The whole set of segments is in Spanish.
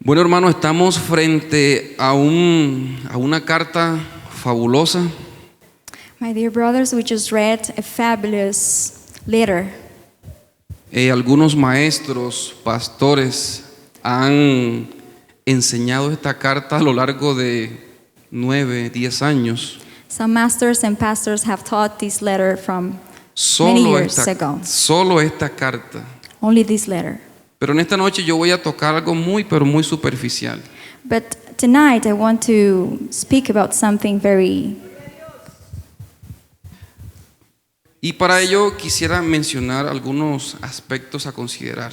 Bueno, hermano, estamos frente a una carta fabulosa. My dear brothers, we just read a fabulous letter. Algunos maestros, pastores han enseñado esta carta a lo largo de 9, 10 años. Some masters and pastors have taught this letter from many years ago. Solo esta carta. Only this letter. Pero en esta noche yo voy a tocar algo pero muy superficial. But tonight I want to speak about something very. Y para ello quisiera mencionar algunos aspectos a considerar.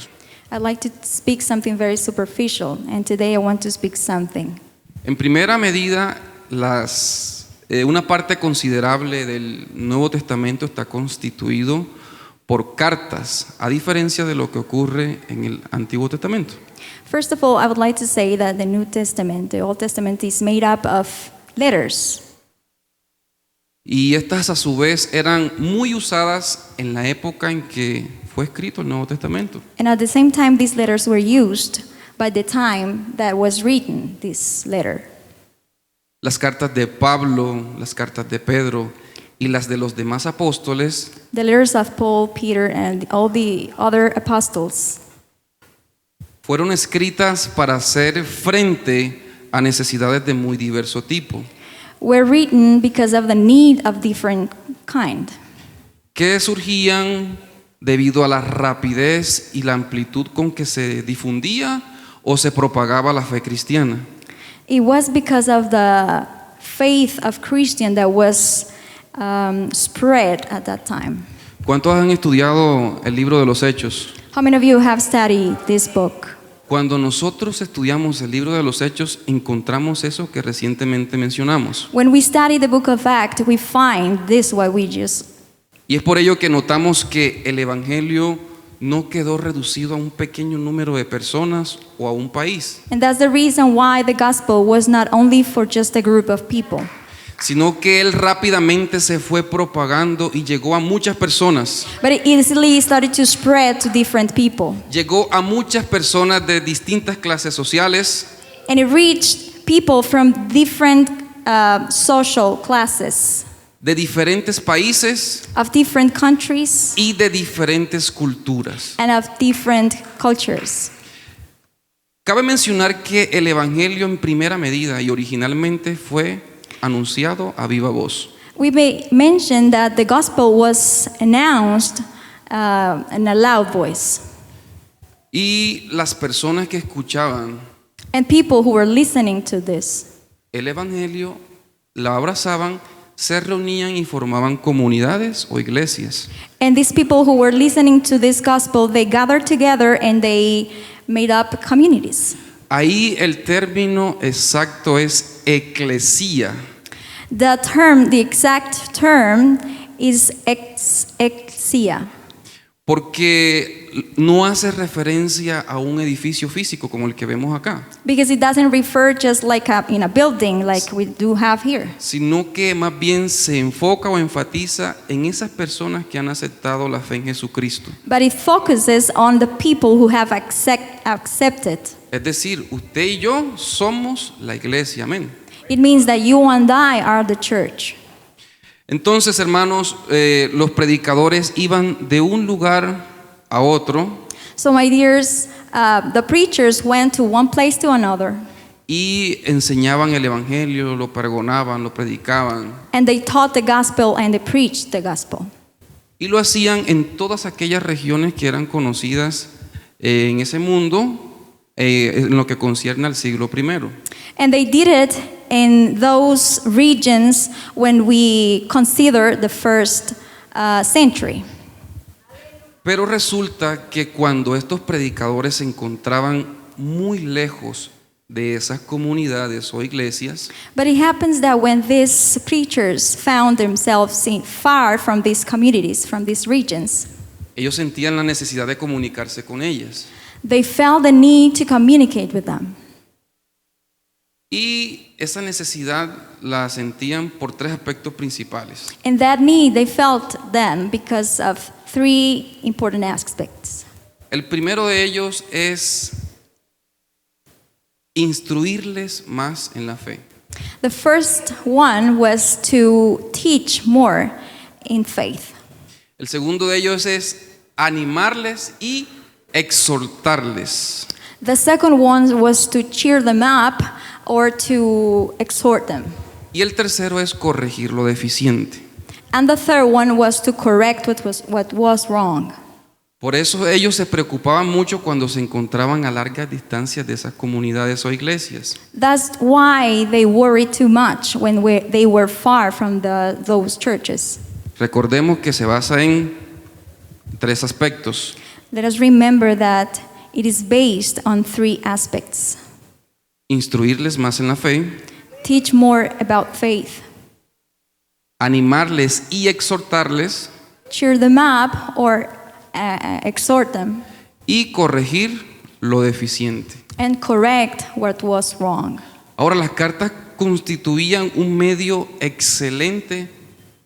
I'd like to speak something very superficial, and today I want to speak something. En primera medida, una parte considerable del Nuevo Testamento está constituido por cartas, a diferencia de lo que ocurre en el Antiguo Testamento. First of all, I would like to say that the New Testament, the Old Testament, is made up of letters. Y estas a su vez eran muy usadas en la época en que fue escrito el Nuevo Testamento. And at the same time, these letters were used by the time that was written this letter. Las cartas de Pablo, las cartas de Pedro y las de los demás apóstoles The letters of Paul, Peter, and all the other apostles fueron escritas para hacer frente a necesidades de muy diverso tipo, were written because of the need of different kind, que surgían debido a la rapidez y la amplitud con que se difundía o se propagaba la fe cristiana. It was because of the faith of Christian that was spread at that time. ¿Cuántos han estudiado el libro de los Hechos? How many of you have studied this book? Cuando nosotros estudiamos el libro de los Hechos, encontramos eso que recientemente mencionamos. When we study the book of Acts, we find this what we just. Y es por ello que notamos que el Evangelio no quedó reducido a un pequeño número de personas o a un país, And that's the reason why the gospel was not only for just a group of people, sino que él rápidamente se fue propagando y llegó a muchas personas. but it easily started to spread to different people. Llegó a muchas personas de distintas clases sociales, And it reached people from different social classes, de diferentes países of different countries, y de diferentes culturas. and of different cultures. Cabe mencionar que el Evangelio en primera medida y originalmente fue anunciado a viva voz. We may mention that the gospel was announced in a loud voice. Y las personas que escuchaban And people who were listening to this, el Evangelio la abrazaban, se reunían y formaban comunidades o iglesias. and these people who were listening to this gospel, they gathered together and they made up communities. Ahí el término exacto es eclesía. The exact term is ecclesia, Porque no hace referencia a un edificio físico como el que vemos acá, because it doesn't refer just like in a building like we do have here, sino que más bien se enfoca o enfatiza en esas personas que han aceptado la fe en Jesucristo. but it focuses on the people who have accepted. Es decir, usted y yo somos la iglesia, amén. It means that you and I are the church. Entonces, hermanos, los predicadores iban de un lugar a otro So my dears, the preachers went to one place to another, y enseñaban el evangelio, lo pregonaban, lo predicaban, and they taught the gospel and they preached the gospel. y lo hacían en todas aquellas regiones que eran conocidas en ese mundo, en lo que concierne al siglo I. And they did it in those regions when we consider the first century. Pero resulta que cuando estos predicadores se encontraban muy lejos de esas comunidades o iglesias, But it happens that when these preachers found themselves far from these communities, from these regions, ellos sentían la necesidad de comunicarse con ellas. they felt the need to communicate with them. Y esa necesidad la sentían por tres aspectos principales. And that need they felt then because of three important aspects. El primero de ellos es instruirles más en la fe. The first one was to teach more in faith. El segundo de ellos es animarles y exhortarles. The second one was to cheer them up or to exhort them. Y el tercero es corregir lo deficiente. And the third one was to correct what was wrong. Por eso ellos se preocupaban mucho cuando se encontraban a largas distancias de esas comunidades o iglesias. That's why they worried too much when they were far from those churches. Recordemos que se basa en tres aspectos. Let us remember that it is based on three aspects. Instruirles más en la fe, Teach more about faith. animarles y exhortarles, Cheer them up or exhort them. y corregir lo deficiente. And correct what was wrong. Ahora, las cartas constituían un medio excelente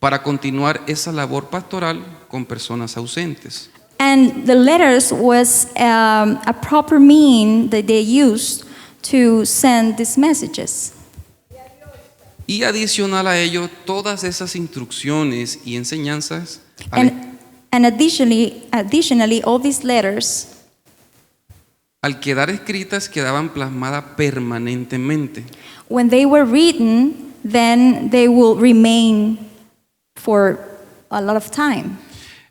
para continuar esa labor pastoral con personas ausentes. And the letters was a proper mean that they used to send these messages. Y adicional a ello, todas esas instrucciones y enseñanzas And additionally, all these letters, al quedar escritas quedaban plasmadas permanentemente. when they were written, then they will remain for a lot of time.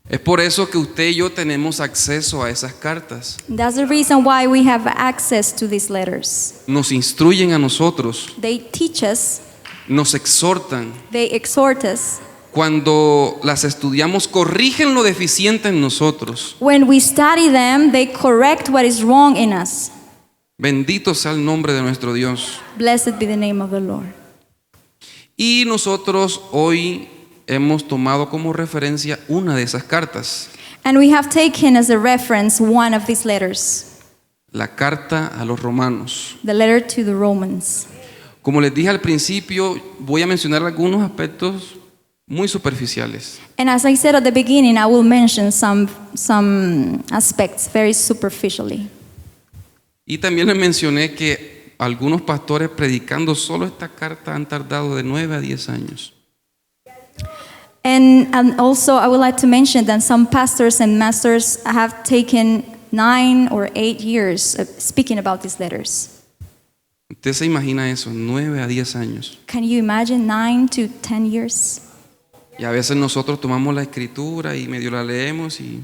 Es por eso que usted y yo tenemos acceso a esas cartas. That's the reason why we have access to these letters. Nos instruyen a nosotros, They teach us, nos exhortan. they exhort us. Cuando las estudiamos, corrigen lo deficiente en nosotros. When we study them, they correct what is wrong in us. Bendito sea el nombre de nuestro Dios. Blessed be the name of the Lord. Y nosotros hoy hemos tomado como referencia una de esas cartas, And we have taken as a reference one of these letters, la carta a los romanos. the letter to the Romans. Como les dije al principio, voy a mencionar algunos aspectos muy superficiales. And as I said at the beginning, I will mention some aspects very superficially. Y también les mencioné que algunos pastores predicando solo esta carta han tardado de 9 a 10 años. And also, I would like to mention that some pastors and masters have taken 9 or 8 years of speaking about these letters. ¿Usted se imagina eso? 9 a 10 años. Can you imagine 9 to 10 years? Y a veces nosotros tomamos la escritura y medio la leemos y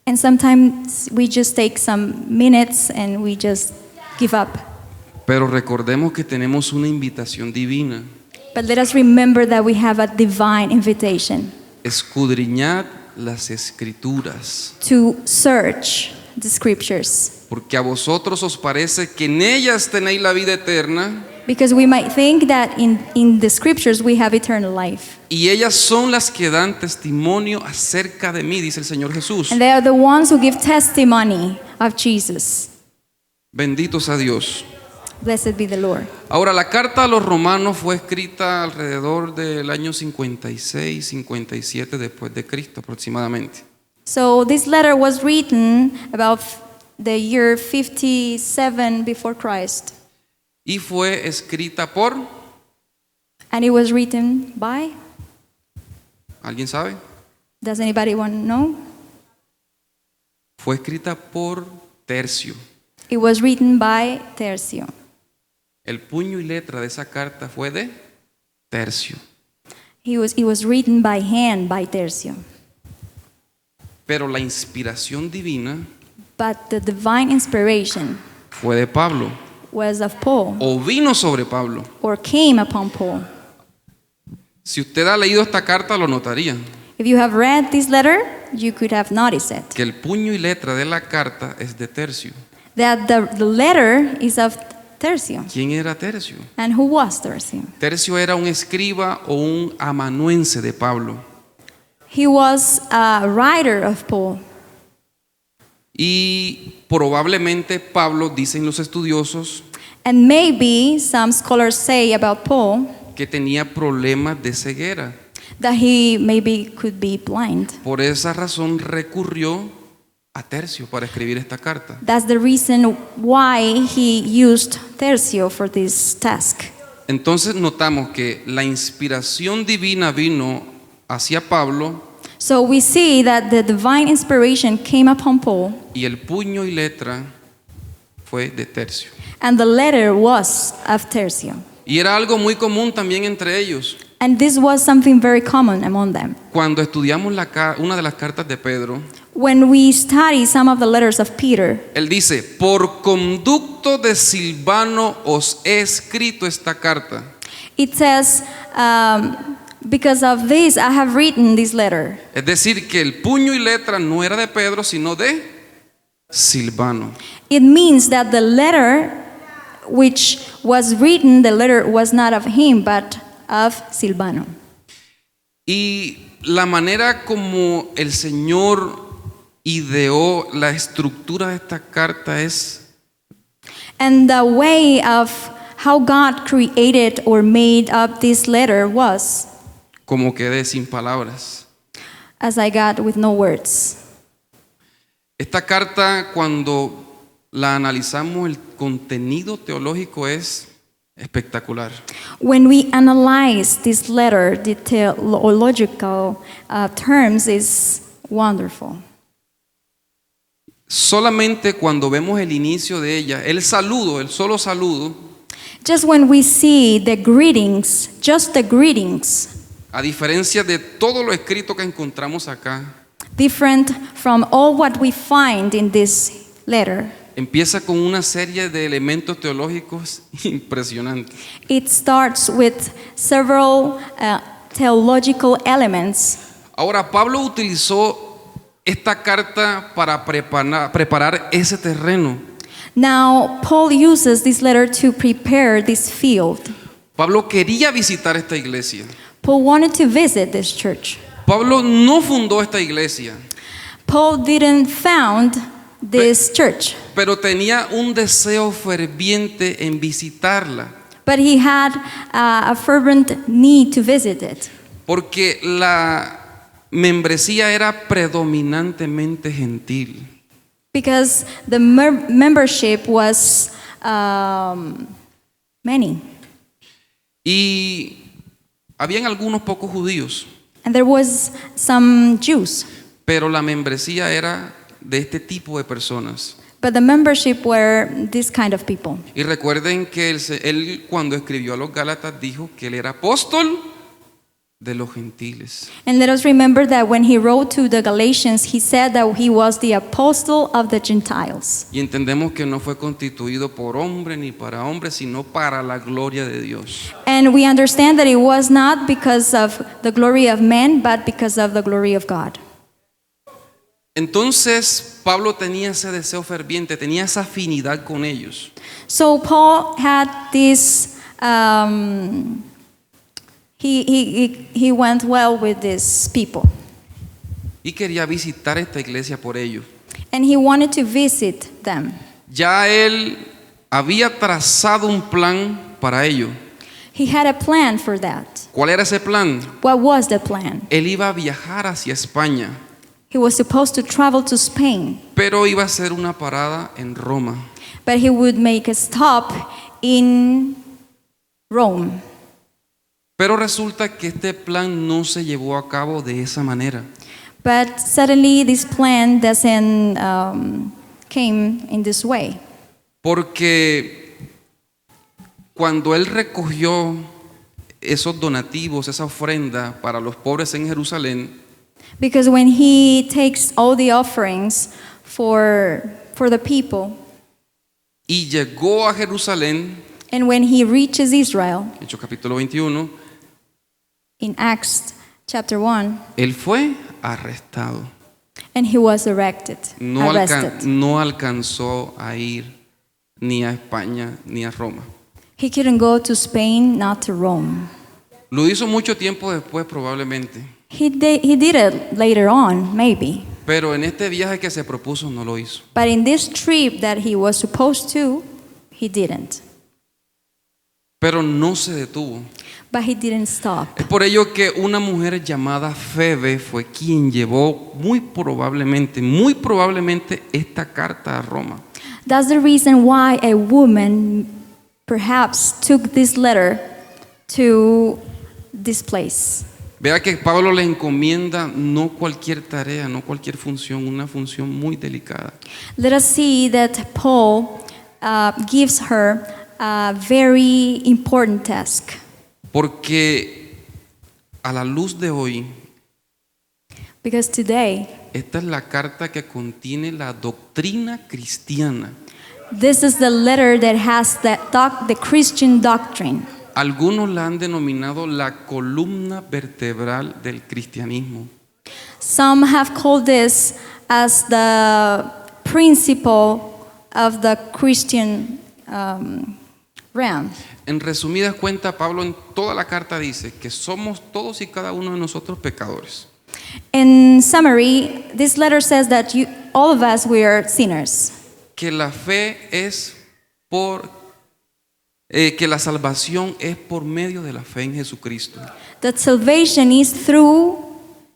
And sometimes we just take some minutes and we just give up. pero recordemos que tenemos una invitación divina. But let us remember that we have a divine invitation Escudriñad las escrituras, to search the scriptures. porque a vosotros os parece que en ellas tenéis la vida eterna, Because we might think that in the scriptures we have eternal life. y ellas son las que dan testimonio acerca de mí, dice el Señor Jesús. And they are the ones who give testimony of Jesus. Bendito sea Dios. Blessed be the Lord. Ahora, la carta a los romanos fue escrita alrededor del año 56, 57 después de Cristo aproximadamente. So this letter was written about the year 57 before Christ. Y fue escrita por, And it was written by, ¿alguien sabe? does anybody want to know? Fue escrita por Tercio. It was written by Tercio. El puño y letra de esa carta fue de Tercio. It was written by hand by Tercio. Pero la inspiración divina But the divine inspiration fue de Pablo, was of Paul, o vino sobre Pablo. or came upon Paul. Si usted ha leído esta carta, lo notaría, If you have read this letter, you could have noticed it. que el puño y letra de la carta es de Tercio. That the letter is of Tercio. ¿Quién era Tercio? And who was Tercio? Tercio era un escriba o un amanuense de Pablo. He was a writer of Paul. Y probablemente Pablo, dicen los estudiosos, And maybe some scholars say about Paul que tenía problemas de ceguera. that he maybe could be blind. Por esa razón recurrió a Tercio para escribir esta carta. That's the reason why he used Tercio for this task. Entonces notamos que la inspiración divina vino hacia Pablo So we see that the divine inspiration came upon Paul, y el puño y letra fue de Tercio. and the letter was of Tercio. Y era algo muy común también entre ellos. And this was something very common among them. Cuando estudiamos una de las cartas de Pedro, When we study some of the letters of Peter, él dice, por conducto de Silvano os he escrito esta carta. it says, because of this I have written this letter. Es decir, que el puño y letra no era de Pedro, sino de Silvano. It means that the letter which was written, the letter was not of him, but of Silvano. Y la manera como el Señor ideó la estructura de esta carta es And the way of how God created or made up this letter was, como quedé sin palabras. as I got with no words. Esta carta, cuando la analizamos, el contenido teológico es espectacular. When we analyze this letter, the theological terms is wonderful. Solamente cuando vemos el inicio de ella, el saludo, el solo saludo, Just when we see the greetings, just the greetings, a diferencia de todo lo escrito que encontramos acá, different from all what we find in this letter, empieza con una serie de elementos teológicos impresionantes. it starts with several theological elements. Ahora, Pablo utilizó esta carta para preparar ese terreno. Now, Paul uses this letter to prepare this field. Pablo quería visitar esta iglesia. Paul wanted to visit this church. Pablo no fundó esta iglesia, Paul didn't found this church, pero tenía un deseo ferviente en visitarla, but he had a fervent need to visit it porque la membresía era predominantemente gentil. because the membership was many, Y habían algunos pocos judíos, and there was some Jews, pero la membresía era de este tipo de personas. but the membership were this kind of people. Y recuerden que él cuando escribió a los Gálatas dijo que él era apóstol de los gentiles. And let us remember that when he wrote to the Galatians, he said that he was the apostle of the Gentiles. Y entendemos que no fue constituido por hombre ni para hombre, sino para la gloria de Dios. And we understand that it was not because of the glory of men, but because of the glory of God. Entonces Pablo tenía ese deseo ferviente, tenía esa afinidad con ellos. So Paul had this, he went well with these people. Y quería visitar esta iglesia por ellos. And he wanted to visit them. Ya él había trazado un plan para ello. He had a plan for that. ¿Cuál era ese plan? What was the plan? Él iba a viajar hacia España, He was supposed to travel to Spain, pero iba a hacer una parada en Roma. but he would make a stop in Rome. Pero resulta que este plan no se llevó a cabo de esa manera. But suddenly this plan doesn't came in this way. Porque cuando él recogió esos donativos, esa ofrenda para los pobres en Jerusalén, Because when he takes all the offerings for the people, y llegó a Jerusalén, and when he reaches Israel, Hechos capítulo 21, in Acts chapter 1, él fue arrestado. and he was arrested. No alcanzó a ir ni a España ni a Roma. He couldn't go to Spain, not to Rome. Lo hizo mucho tiempo después probablemente, He did it later on, maybe. pero en este viaje que se propuso no lo hizo. But in this trip that he was supposed to, he didn't. pero no se detuvo. But he didn't stop. Es por ello que una mujer llamada Febe fue quien llevó muy probablemente esta carta a Roma. That's the reason why a woman perhaps took this letter to this place. Vea que Pablo le encomienda no cualquier tarea, no cualquier función, una función muy delicada. Let us see that Paul gives her a very important task. Porque a la luz de hoy, Because today, esta es la carta que contiene la doctrina cristiana. this is the letter that has the Christian doctrine. Algunos la han denominado la columna vertebral del cristianismo. Some have called this as the principle of the Christian realm. En resumidas cuentas, Pablo en toda la carta dice que somos todos y cada uno de nosotros pecadores. In summary, this letter says that all of us, we are sinners. Que la fe es que la salvación es por medio de la fe en Jesucristo. That salvation is through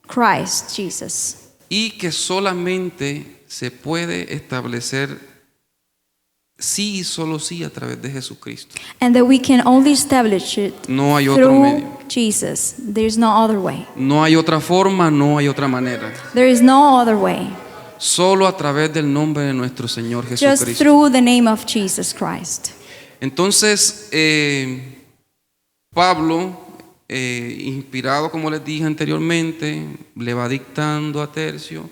Christ Jesus. Y que solamente se puede establecer sí y solo sí a través de Jesucristo. And that we can only establish it No hay otro through medio. Jesus. There is no other way. No hay otra forma, no hay otra manera. There is no other way. Solo a través del nombre de nuestro Señor Just Jesucristo. through the name of Jesus Christ. Entonces, Pablo, inspirado como les dije anteriormente, le va dictando a Tercio.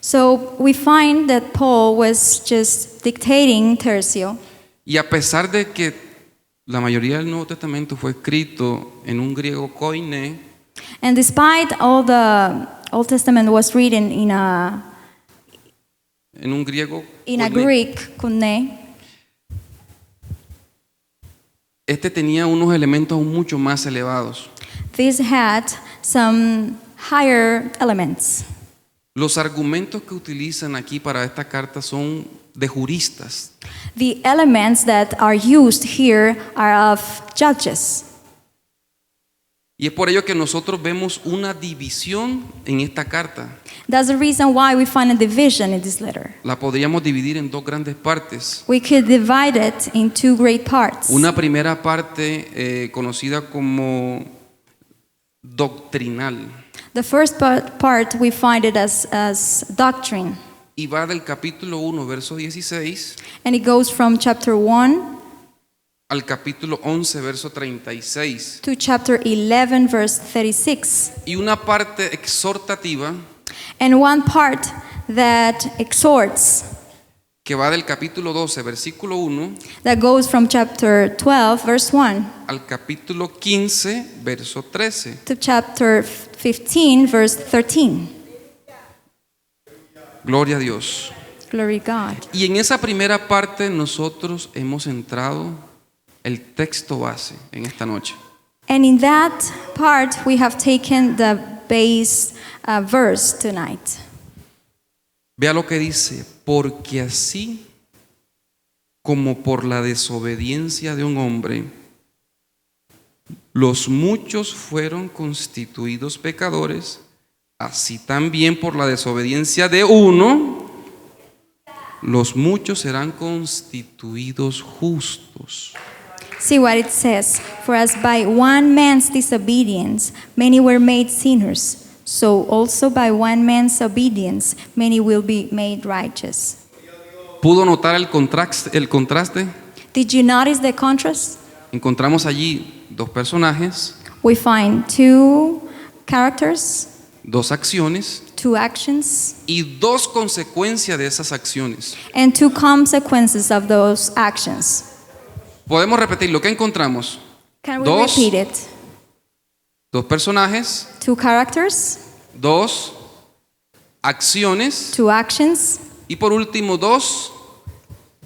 So we find that Paul was just dictating Tercio. Y a pesar de que la mayoría del Nuevo Testamento fue escrito en un griego koine, And despite all the Old Testament was written in a koine, Greek, koine, este tenía unos elementos aún mucho más elevados. this had some higher elements. Los argumentos que utilizan aquí para esta carta son de juristas. The elements that are used here are of judges. Y es por ello que nosotros vemos una división en esta carta. That's the reason why we find a division in this letter. La podríamos dividir en dos grandes partes. We could divide it in two great parts. Una primera parte conocida como doctrinal The first part we find it as doctrine. y va del capítulo 1, verso 16 And it goes from chapter 1 al capítulo 11, verso 36. to chapter 11, verse 36. Y una parte exhortativa And one part that exhorts, que va del capítulo 12, versículo 1 that goes from chapter 12, verse 1 al capítulo 15, verso 13. to chapter 15, verse 13. Gloria a Dios. Glory to God. Y en esa primera parte nosotros hemos entrado el texto base en esta noche. And in that part, we have taken the base verse tonight. Vea lo que dice, porque así como por la desobediencia de un hombre, los muchos fueron constituidos pecadores, así también por la desobediencia de uno, los muchos serán constituidos justos. See what it says. For as by one man's disobedience many were made sinners, so also by one man's obedience many will be made righteous. ¿Pudo notar el contraste? Did you notice the contrast? Encontramos allí dos personajes, We find two characters, dos acciones two actions, y dos consecuencias de esas acciones. and two consequences of those actions. Podemos repetir lo que encontramos. Can we Dos. repeat it? Dos personajes, Two characters, dos acciones two actions, y por último dos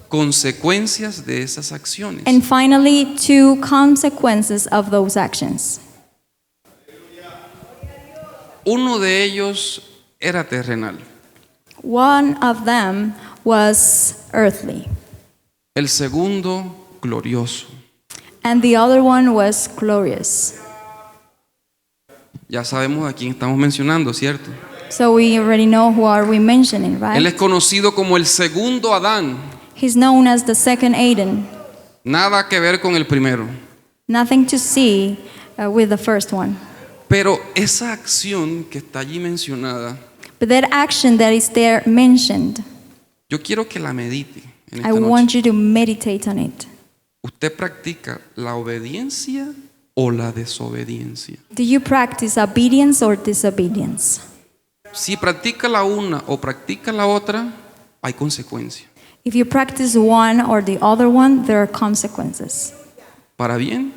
consecuencias de esas acciones. and finally two consequences of those actions. Uno de ellos era terrenal, One of them was earthly, el segundo glorioso. and the other one was glorious. Ya sabemos a quién estamos mencionando, ¿cierto? So we already know who are we mentioning, Él es right? conocido como el segundo Adán. He's known as the second Adam. Nada que ver con el primero. Nothing to see with the first one. Pero esa acción que está allí mencionada, But that action that is there mentioned, yo quiero que la medite en I esta want noche. you to meditate on it. ¿Usted practica la obediencia o la desobediencia? Do you practice obedience or disobedience? Si practica la una o practica la otra, hay consecuencias. If you practice one or the other one, there are consequences, Para bien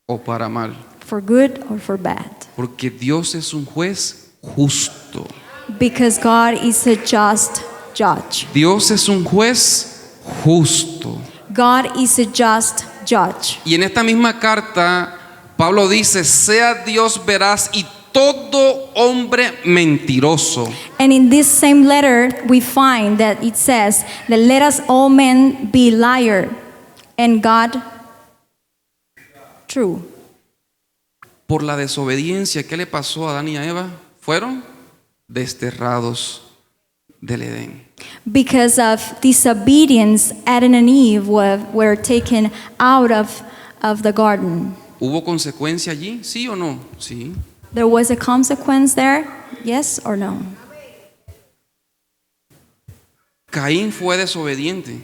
o para mal. for good or for bad. Porque Dios es un juez justo. Because God is a just judge. Dios es un juez justo. God is a just judge. Y en esta misma carta, Pablo dice, sea Dios veraz y todo hombre mentiroso. And in this same letter, we find that it says that let us all men be liar and God true. Por la desobediencia, ¿qué le pasó a Adán y a Eva? Fueron desterrados del Edén. Because of disobedience, Adam and Eve were taken out of the garden. ¿Hubo consecuencia allí? ¿Sí o no? Sí. There was a consequence there, yes or no? Caín fue desobediente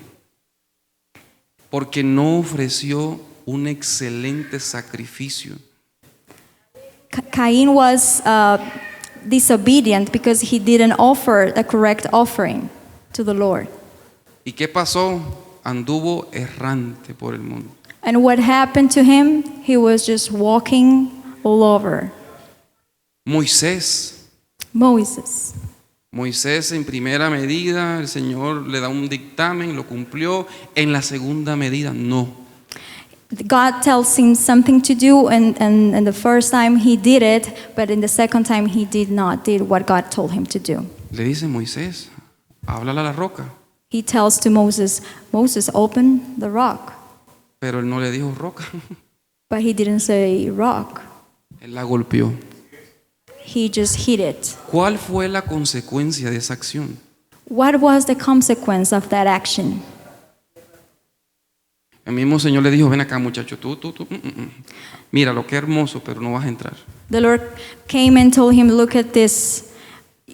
porque no ofreció un excelente sacrificio. Cain was disobedient because he didn't offer the correct offering to the Lord. ¿Y qué pasó? Anduvo errante por el mundo. And what happened to him? He was just walking all over. Moisés en primera medida, el Señor le da un dictamen, lo cumplió. En la segunda medida, no. God tells him something to do, and the first time he did it, but in the second time he did what God told him to do. Le dice Moisés, háblale a la roca. He tells to Moses, open the rock. Pero él no le dijo roca, But he didn't say rock. él la golpeó. He just hit it. ¿Cuál fue la consecuencia de esa acción? What was the consequence of that action? El mismo Señor le dijo, ven acá muchacho, tú. Mira lo que hermoso, pero no vas a entrar. The Lord came and told him, look at this.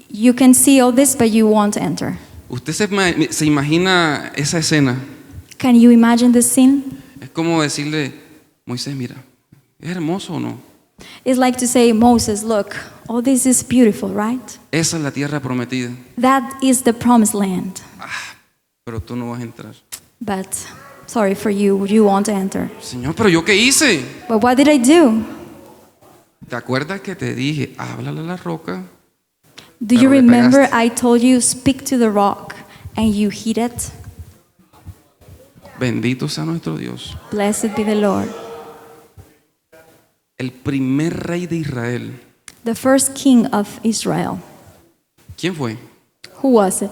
You can see all this, but you won't enter. ¿Usted se imagina esa escena? Can you imagine the scene? Es como decirle, Moisés, mira, ¿es hermoso o no? It's like to say, Moses, look, all this is beautiful, right? Esa es la tierra prometida, That is the promised land. pero tú no vas a entrar. But sorry for you, you won't enter. Señor, pero ¿yo qué hice? But what did I do? ¿Te acuerdas que te dije, háblale a la roca? Do Pero you le remember pegaste. I told you, speak to the rock, and you hit it? Bendito sea nuestro Dios. Blessed be the Lord. El primer rey de Israel, The first king of Israel. ¿quién fue? Who was it?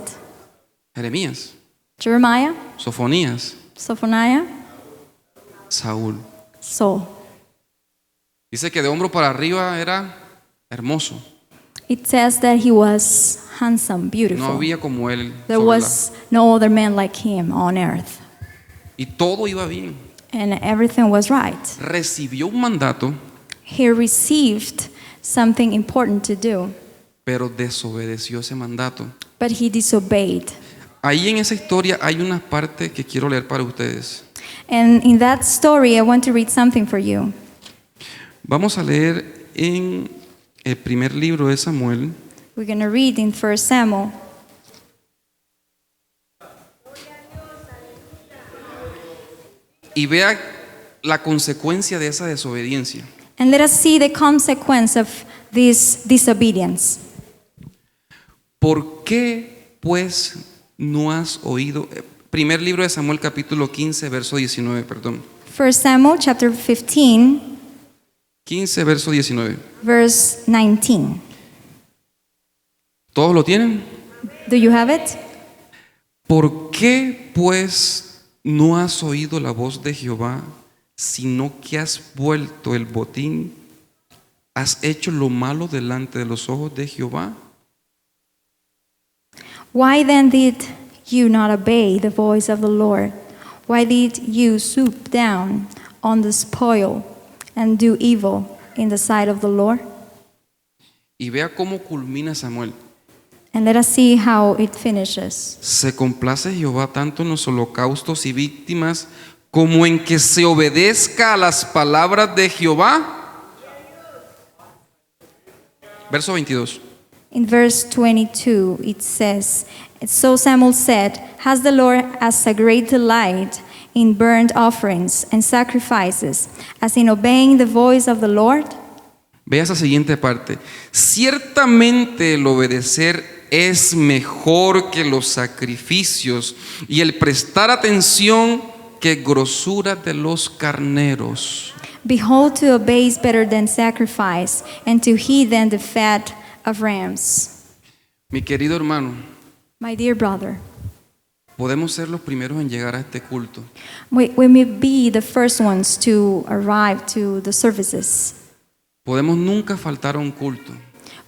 Jeremías, Jeremiah? Sofonías, Sophoniah? Saúl. Saul. Dice que de hombro para arriba era hermoso. It says that he was handsome, No beautiful. había como él. There sobre was no other man like him on earth. y todo iba bien. And everything was right. Recibió un mandato, He received something important to do, pero desobedeció ese mandato. but he disobeyed. Ahí en esa historia hay una parte que quiero leer para ustedes. And in that story, I want to read something for you. Vamos a leer en el primer libro de Samuel, We're going to read in 1 Samuel. y vea la consecuencia de esa desobediencia. And let us see the consequence of this disobedience. ¿Por qué pues no has oído? Primer libro de Samuel capítulo 15 verso 19, perdón. 1 Samuel chapter 15, 15 verso 19. verse 19. ¿Todos lo tienen? Do you have it? ¿Por qué pues no has oído la voz de Jehová, sino que has vuelto el botín, has hecho lo malo delante de los ojos de Jehová. Why then did you not obey the voice of the Lord? Why did you swoop down on the spoil and do evil in the sight of the Lord? Y vea cómo culmina Samuel. And let us see how it finishes. Se complace Jehová tanto en los holocaustos y víctimas como en que se obedezca a las palabras de Jehová. Verso 22. In verse 22, it says, So Samuel said, Has the Lord as a great delight in burnt offerings and sacrifices, as in obeying the voice of the Lord? Vea esa siguiente parte. Ciertamente el obedecer es mejor que los sacrificios y el prestar atención que grosura de los carneros. Behold, to obey is better than sacrifice, and to heed than the fat of rams. Mi querido hermano, My dear brother, podemos ser los primeros en llegar a este culto, we may be the first ones to arrive to the services. podemos nunca faltar a un culto,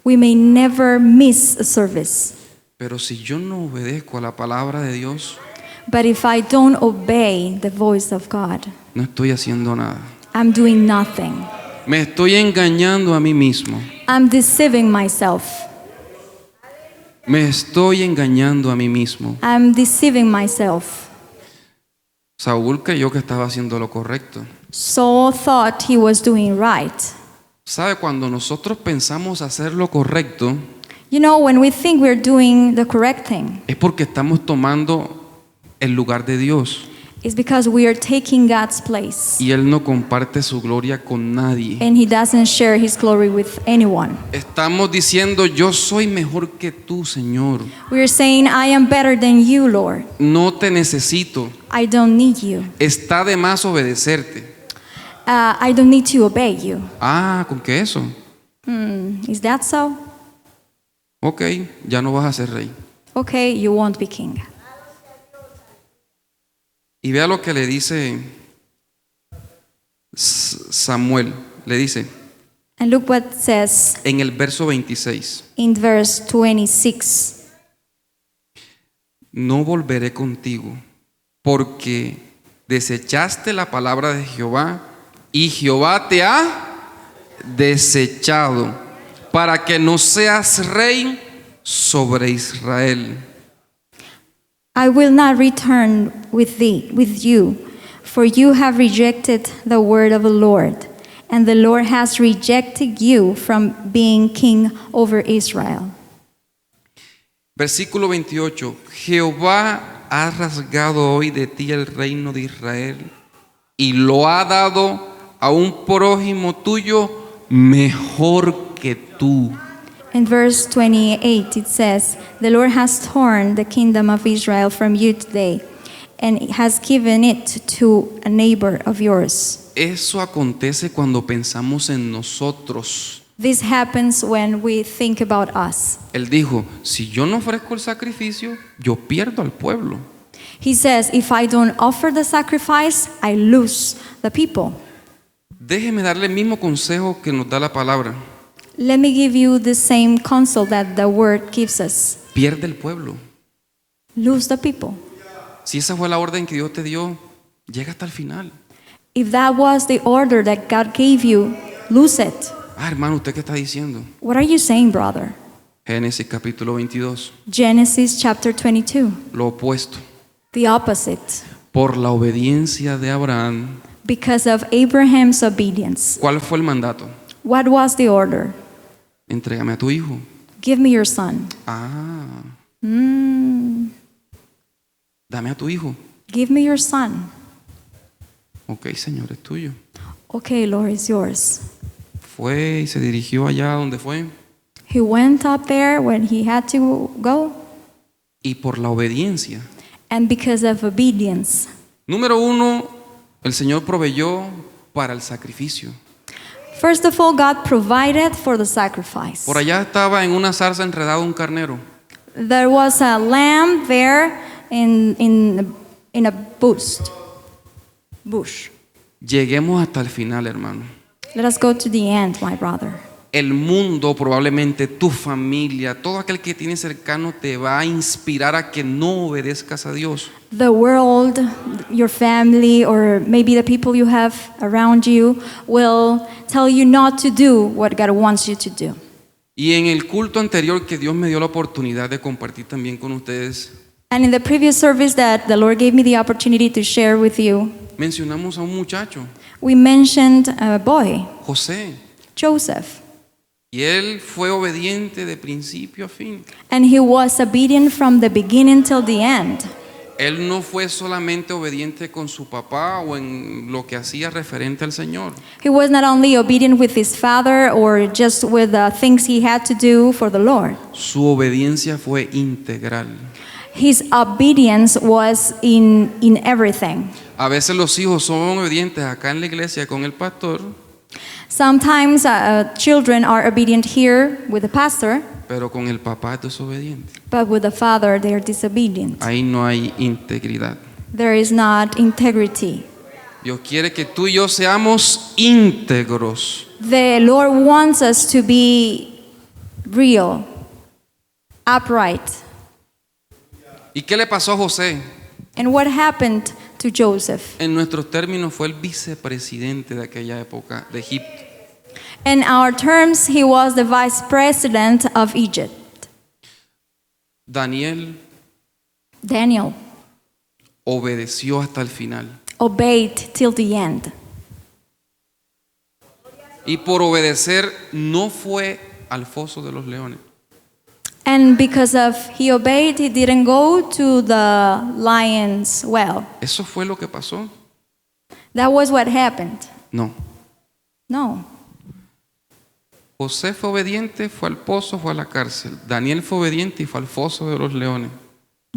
We may never miss a service. pero si yo no obedezco a la palabra de Dios, But if I don't obey the voice of God, no estoy haciendo nada. I'm doing nothing. Me estoy engañando a mí mismo. I'm deceiving myself. Me estoy engañando a mí mismo. I'm deceiving myself. Saúl creyó que estaba haciendo lo correcto. Saul thought he was doing right. ¿Sabe? Cuando nosotros pensamos hacer lo correcto, You know, when we think we're doing the correct thing, es porque estamos tomando el lugar de Dios. it's because we are taking God's place. Y Él no comparte su gloria con nadie. And he doesn't share his glory with anyone. Estamos diciendo, yo soy mejor que tú, Señor. We're saying, I am better than you, Lord. No te necesito. I don't need you. Está de más obedecerte. I don't need to obey you. Ah, ¿con qué eso? Is that so? Ok, ya no vas a ser rey. Okay, you won't be king. Y vea lo que le dice Samuel. Le dice And look what it says en el verso 26. in verse 26. No volveré contigo, porque desechaste la palabra de Jehová, y Jehová te ha desechado, para que no seas rey sobre Israel. I will not return with you, for you have rejected the word of the Lord, and the Lord has rejected you from being king over Israel. Versículo 28. Jehová ha rasgado hoy de ti el reino de Israel y lo ha dado a un prójimo tuyo mejor que tú. In verse 28 it says, The Lord has torn the kingdom of Israel from you today, and has given it to a neighbor of yours. Eso acontece cuando pensamos en nosotros. This happens when we think about us. Él dijo, si yo no ofrezco el sacrificio, yo pierdo al pueblo. He says, if I don't offer the sacrifice, I lose the people. Déjeme darle el mismo consejo que nos da la palabra. Let me give you the same counsel that the word gives us. Pierde el pueblo. Lose the people. Si esa fue la orden que Dios te dio, llega hasta el final. If that was the order that God gave you, lose it. Ah, hermano, ¿usted qué está diciendo? What are you saying, brother? Génesis capítulo 22. Genesis chapter 22. Lo opuesto. The opposite. Por la obediencia de Abraham. Because of Abraham's obedience. ¿Cuál fue el mandato? What was the order? Entrégame a tu hijo. Give me your son. Ah, dame a tu hijo. Give me your son. Ok, Señor, es tuyo. Okay, Lord, it's yours. Fue y se dirigió allá donde fue. He went up there when he had to go. Y por la obediencia. And because of obedience. Número 1, el Señor proveyó para el sacrificio. First of all, God provided for the sacrifice. Por allá estaba en una zarza enredado un carnero. There was a lamb there in a bush. Lleguemos hasta el final, hermano. Let us go to the end, my brother. El mundo, probablemente tu familia, todo aquel que tienes cercano te va a inspirar a que no obedezcas a Dios. The world, your family, or maybe the people you have around you will tell you not to do what God wants you to do. Y en el culto anterior que Dios me dio la oportunidad de compartir también con ustedes, And in the previous service that the Lord gave me the opportunity to share with you, mencionamos a un muchacho, we mentioned a boy, José, Joseph. y él fue obediente de principio a fin. And he was obedient from the beginning till the end. Él no fue solamente obediente con su papá o en lo que hacía referente al Señor. He was not only obedient with his father or just with the things he had to do for the Lord. Su obediencia fue integral. His obedience was in everything. A veces los hijos son obedientes acá en la iglesia con el pastor, Sometimes children are obedient here with the pastor, pero con el papá es desobediente. but with the father they are disobedient. Ahí no hay integridad. There is not integrity. Dios quiere que tú y yo seamos íntegros. The Lord wants us to be real, upright. ¿Y qué le pasó a José? And what happened to Joseph? En nuestros términos fue el vicepresidente de aquella época de Egipto. In our terms, he was the vice president of Egypt. Daniel Daniel obedeció hasta el final. obeyed till the end. Y por obedecer no fue al foso de los leones. And because of he obeyed, he didn't go to the lion's well. ¿Eso fue lo que pasó? That was what happened. No. No. José fue obediente, fue al pozo, fue a la cárcel. Daniel fue obediente y fue al foso de los leones.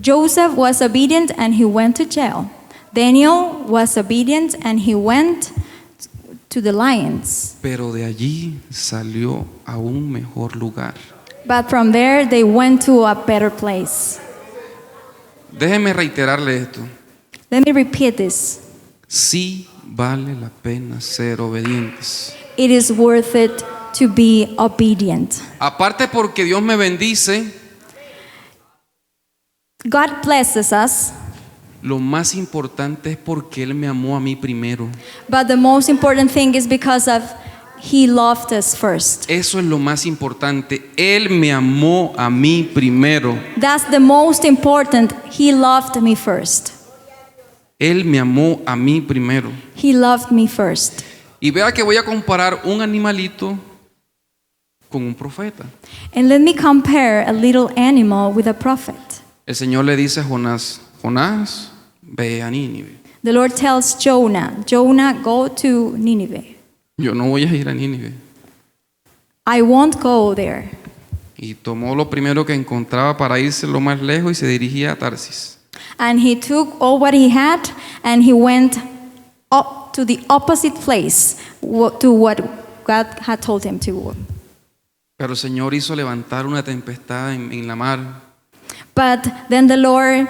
Joseph was obedient and he went to jail. Daniel was obedient and he went to the lions. Pero de allí salió a un mejor lugar. But from there they went to a better place. Déjeme reiterarle esto. Let me repeat this. Sí vale la pena ser obedientes. It is worth it to be obedient. Aparte porque Dios me bendice, God blesses us, lo más importante es porque Él me amó a mí primero. but the most important thing is because of he loved us first. Eso es lo más importante. Él me amó a mí primero. That's the most important. He loved me first. Él me amó a mí primero. He loved me first. Y vea que voy a comparar un animalito con un profeta. And let me compare a little animal with a prophet. El Señor le dice a Jonás, Jonás, ve a Nínive. The Lord tells Jonah, Jonah, go to Nineveh. Yo no voy a ir a Nínive. I won't go there. Y tomó lo primero que encontraba para irse lo más lejos y se dirigía a Tarsis. And he took all what he had and he went up to the opposite place to what God had told him to. Pero el Señor hizo levantar una tempestad en la mar. But then the Lord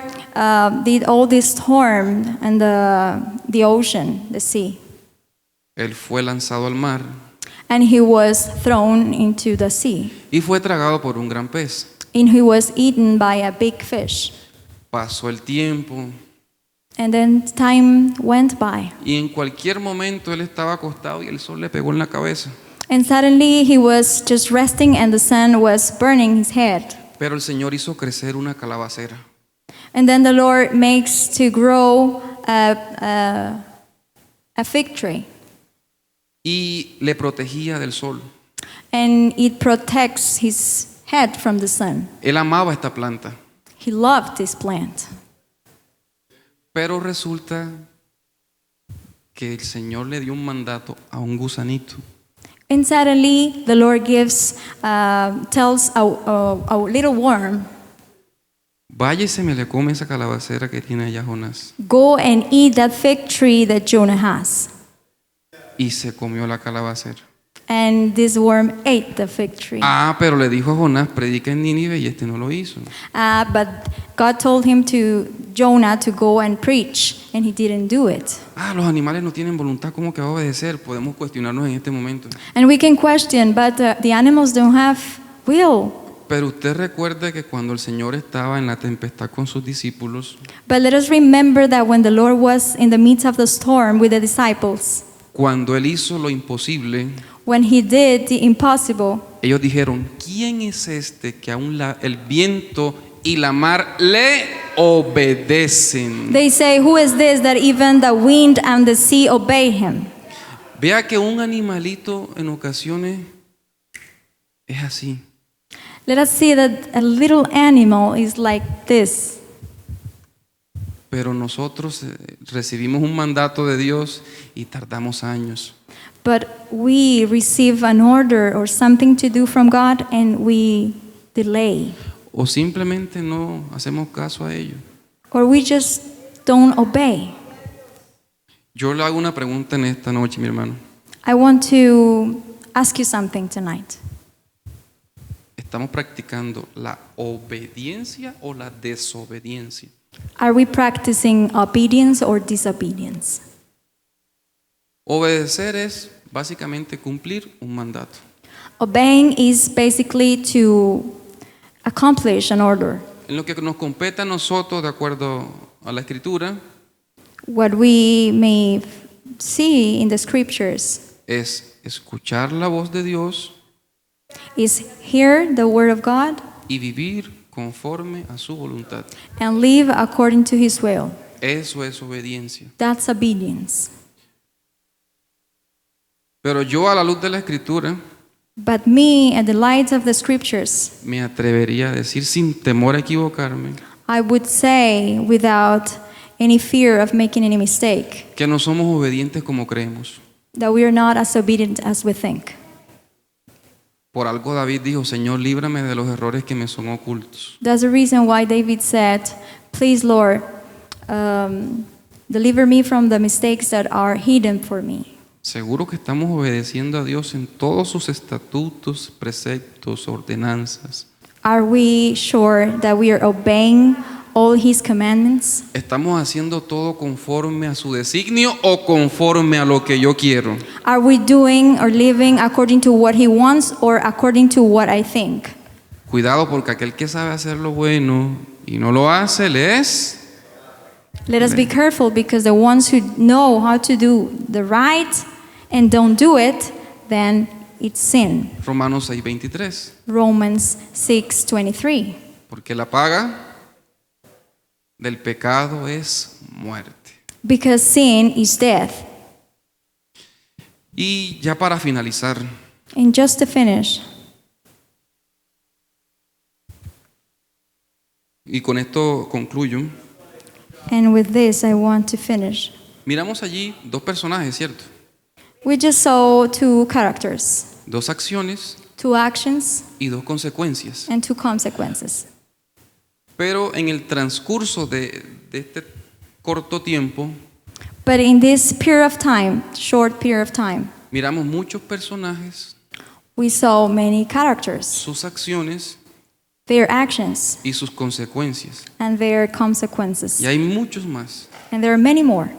did all this storm and the ocean, the sea. Él fue lanzado al mar And he was thrown into the sea. y fue tragado por un gran pez. And he was eaten by a big fish. Pasó el tiempo And then time went by. y en cualquier momento él estaba acostado y el sol le pegó en la cabeza. And suddenly he was just resting and the sun was burning his head. Pero el Señor hizo crecer una calabacera. And then the Lord makes to grow a fig tree. Y le protegía del sol. And it protects his head from the sun. Él amaba esta planta. He loved this plant. Pero resulta que el Señor le dio un mandato a un gusanito. And suddenly the Lord tells a little worm, Vaya y se me le come esa calabacera que tiene allá Jonás. go and eat that fig tree that Jonah has. Y se comió la calabacera. And this worm ate the fig tree. Pero le dijo a Jonás, predica en Nínive, y este no lo hizo. But God told him to Jonah to go and preach, and he didn't do it. Los animales no tienen voluntad, ¿cómo que va a obedecer? Podemos cuestionarnos en este momento. And we can question, but the animals don't have will. Pero usted recuerde que cuando el Señor estaba en la tempestad con sus discípulos, But let us remember that when the Lord was in the midst of the storm with the disciples, cuando Él hizo lo imposible, when he did the impossible, ellos dijeron, ¿quién es este que aún el viento y la mar le obedecen? they say, who is this that even the wind and the sea obey him? Vea que un animalito en ocasiones es así. Let us see that a little animal is like this. Pero nosotros recibimos un mandato de Dios y tardamos años. But we receive an order or something to do from God and we delay. O simplemente no hacemos caso a ello. Or we just don't obey. Yo le hago una pregunta en esta noche, mi hermano. I want to ask you something tonight. ¿Estamos practicando la obediencia o la desobediencia? Are we practicing obedience or disobedience? Obedecer es básicamente cumplir un mandato. Obeying is basically to accomplish an order. En lo que nos compete a nosotros, de acuerdo a la Escritura, What we may see in the scriptures es escuchar la voz de Dios is hear the word of God y vivir conforme a su voluntad. and live according to his will. Eso es obediencia. That's obedience. Pero yo, a la luz de la Escritura, But me, at the light of the scriptures, me atrevería a decir sin temor a equivocarme I would say without any fear of making any mistake que no somos obedientes como creemos. that we are not as obedient as we think. Por algo David dijo, Señor, líbrame de los errores que me son ocultos. That's the reason why David said, please, Lord, deliver me from the mistakes that are hidden for me. Seguro que estamos obedeciendo a Dios en todos sus estatutos, preceptos, ordenanzas. Are we sure that we are obeying all his commandments? ¿Estamos haciendo todo conforme a su designio o conforme a lo que yo quiero? Are we doing or living according to what he wants or according to what I think? Cuidado, porque aquel que sabe hacer lo bueno y no lo hace, le es. Let us be careful, because the ones who know how to do the right and don't do it, then it's sin. Romanos 6:23. Romans 6:23. Porque la paga del pecado es muerte. Because sin is death. Y ya para finalizar, And just to finish, y con esto concluyo, and with this I want to finish. miramos allí dos personajes, ¿cierto? We just saw two characters, Dos acciones two actions, y dos consecuencias. and two consequences. Pero en el transcurso de este corto tiempo, But in this period of time, short period of time, miramos muchos personajes, we saw many characters, sus acciones their actions, y sus consecuencias. and their consequences. Y hay muchos más. And there are many more.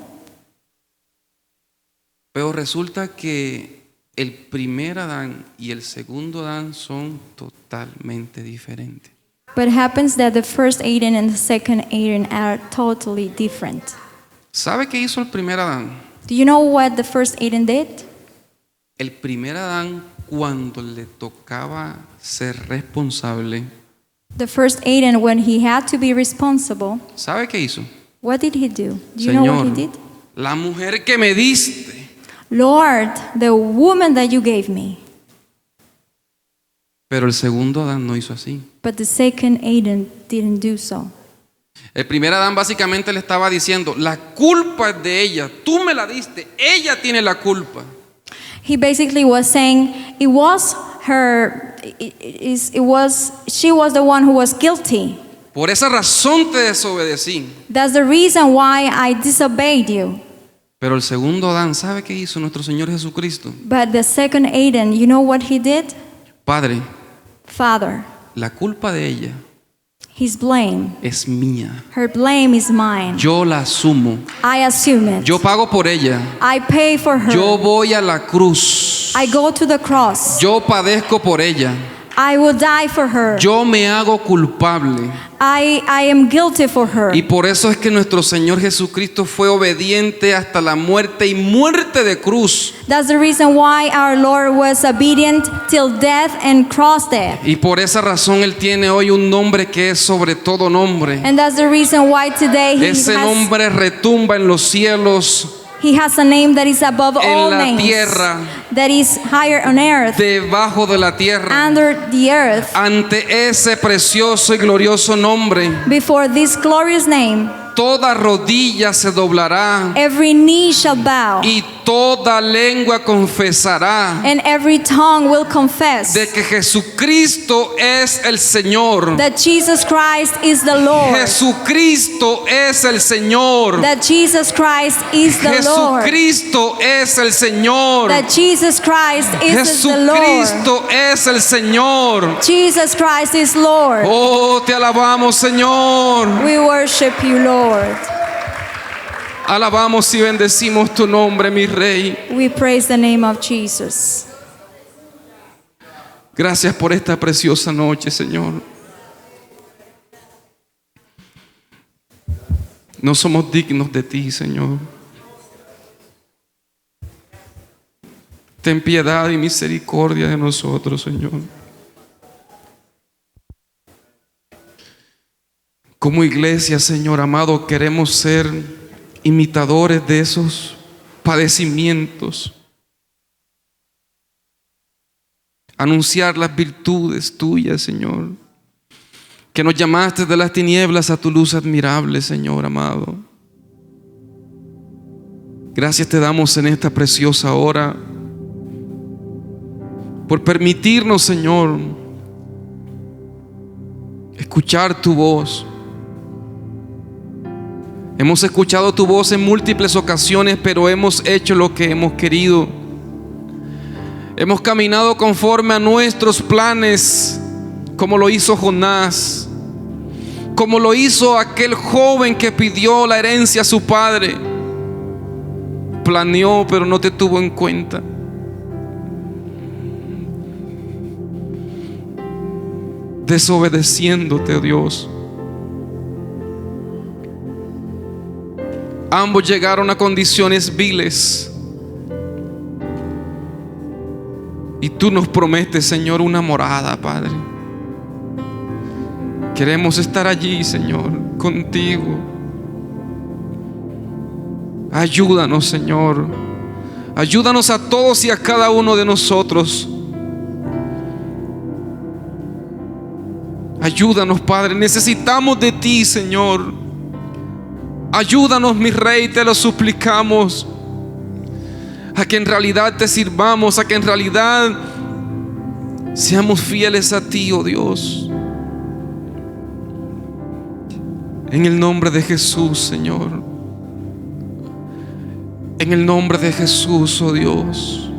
Pero resulta que el primer Adán y el segundo Adán son totalmente diferentes. But it happens that the first Adam and the second Adam are totally different. ¿Sabe qué hizo el primer Adán? Do you know what the first Adam did? El primer Adán, cuando le tocaba ser responsable, The first Adam, when he had to be responsible, ¿sabe qué hizo? what did he do? Do you know what he did? La mujer que me diste. Lord, the woman that you gave me. Pero el segundo Adán no hizo así. But the second Adam didn't do so. El primer Adán básicamente le estaba diciendo, la culpa es de ella, tú me la diste, ella tiene la culpa. He basically was saying it was her, she was the one who was guilty. Por esa razón te desobedecí. That's the reason why I disobeyed you. Pero el segundo Adán, ¿sabe qué hizo nuestro Señor Jesucristo? But the second Adam, you know what he did? Padre, Father, la culpa de ella his blame, es mía. her blame is mine. Yo la asumo. I assume it. Yo pago por ella. I pay for her. Yo voy a la cruz. I go to the cross. Yo padezco por ella. I will die for her. Yo me hago culpable. I am guilty for her. Y por eso es que nuestro Señor Jesucristo fue obediente hasta la muerte y muerte de cruz. That's the reason why our Lord was obedient till death and cross death. Y por esa razón Él tiene hoy un nombre que es sobre todo nombre. And that's the reason why today Ese nombre retumba en los cielos, he has a name that is above en all la names, tierra, that is higher on earth, debajo de la tierra. under the earth. Ante ese precioso y glorioso nombre, Before this glorious name, toda rodilla se doblará every knee shall bow, y toda lengua confesará and every tongue will confess de que Jesucristo es el Señor. that Jesus Christ is the Lord. Jesucristo es el Señor. That Jesus Christ is the Lord. Jesucristo es el Señor. That Jesus Christ is the Lord. Jesucristo es el Señor. Jesus Christ is Lord. Oh, te alabamos, Señor. We worship you, Lord. Alabamos y bendecimos tu nombre, mi Rey. We praise the name of Jesus. Gracias por esta preciosa noche, Señor. No somos dignos de ti, Señor. Ten piedad y misericordia de nosotros, Señor. Como iglesia, Señor amado, queremos ser imitadores de esos padecimientos. Anunciar las virtudes tuyas, Señor. Que nos llamaste de las tinieblas a tu luz admirable, Señor amado. Gracias te damos en esta preciosa hora por permitirnos, Señor, escuchar tu voz. Hemos escuchado tu voz en múltiples ocasiones, pero hemos hecho lo que hemos querido. Hemos caminado conforme a nuestros planes, como lo hizo Jonás, como lo hizo aquel joven que pidió la herencia a su padre. Planeó, pero no te tuvo en cuenta. Desobedeciéndote, oh Dios. Ambos llegaron a condiciones viles. Y tú nos prometes, Señor, una morada, Padre. Queremos estar allí, Señor, contigo. Ayúdanos, Señor. Ayúdanos a todos y a cada uno de nosotros. Ayúdanos, Padre. Necesitamos de ti, Señor. Ayúdanos, mi Rey, te lo suplicamos, a que en realidad te sirvamos, a que en realidad seamos fieles a ti, oh Dios. En el nombre de Jesús, Señor. En el nombre de Jesús, oh Dios.